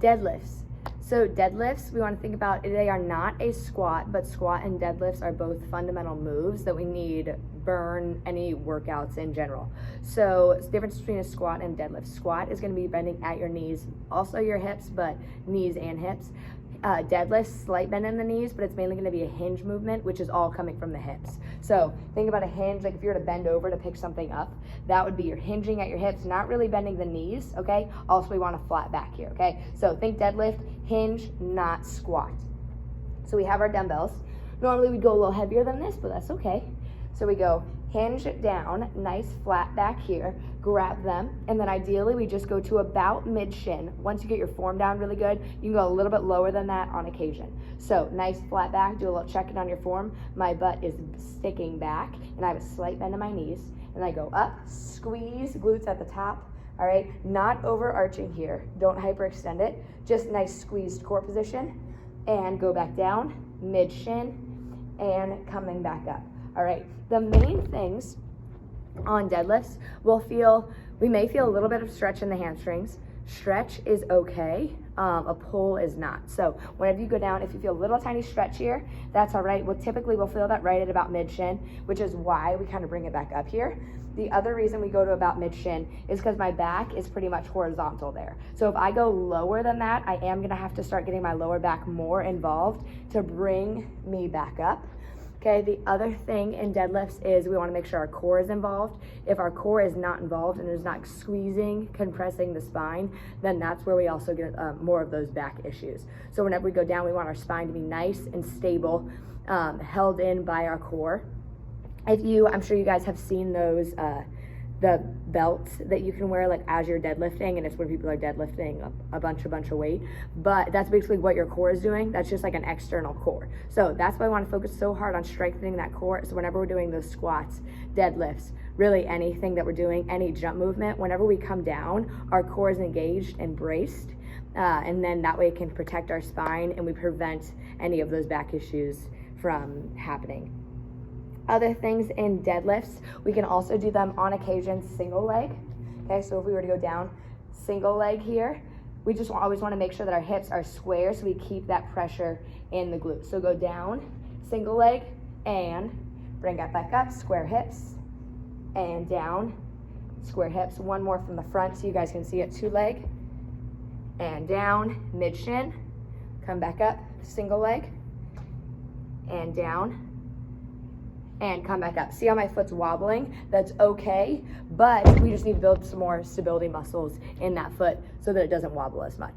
Deadlifts. So deadlifts, we want to think about, they are not a squat, but squat and deadlifts are both fundamental moves that we need burn any workouts in general. So it's the difference between a squat and deadlift. Squat is going to be bending at your knees, also your hips, but knees and hips. Deadlift, slight bend in the knees, but it's mainly going to be a hinge movement, which is all coming from the hips. So think about a hinge, like if you were to bend over to pick something up, that would be you're hinging at your hips, not really bending the knees, okay? Also, we want a flat back here, okay? So think deadlift, hinge, not squat. So we have our dumbbells. Normally we'd go a little heavier than this, but that's okay. So we go hinge down, nice flat back here, grab them, and then ideally we just go to about mid-shin. Once you get your form down really good, you can go a little bit lower than that on occasion. So nice flat back, do a little check-in on your form. My butt is sticking back, and I have a slight bend in my knees, and I go up, squeeze, glutes at the top, all right? Not overarching here, don't hyperextend it, just nice squeezed core position, and go back down, mid-shin, and coming back up. All right, the main things on deadlifts, we may feel a little bit of stretch in the hamstrings. Stretch is okay, a pull is not. So whenever you go down, if you feel a little tiny stretch here, that's all right. Typically we'll feel that right at about mid-shin, which is why we kind of bring it back up here. The other reason we go to about mid-shin is because my back is pretty much horizontal there. So if I go lower than that, I am gonna have to start getting my lower back more involved to bring me back up. Okay, the other thing in deadlifts is we want to make sure our core is involved. If our core is not involved and is not squeezing, compressing the spine, then that's where we also get more of those back issues. So whenever we go down, we want our spine to be nice and stable, held in by our core. I'm sure you guys have seen those, the belts that you can wear like as you're deadlifting, and it's when people are deadlifting a bunch of weight, but that's basically what your core is doing. That's just like an external core. So that's why I want to focus so hard on strengthening that core. So whenever we're doing those squats, deadlifts, really anything that we're doing, any jump movement, whenever we come down, our core is engaged and braced, and then that way it can protect our spine and we prevent any of those back issues from happening. Other things in deadlifts, we can also do them on occasion single leg. Okay, so if we were to go down single leg here, we just always want to make sure that our hips are square so we keep that pressure in the glutes. So go down, single leg, and bring it back up, square hips, and down, square hips. One more from the front so you guys can see it, two leg, and down, mid shin, come back up, single leg, and down, and come back up. See how my foot's wobbling? That's okay, but we just need to build some more stability muscles in that foot so that it doesn't wobble as much.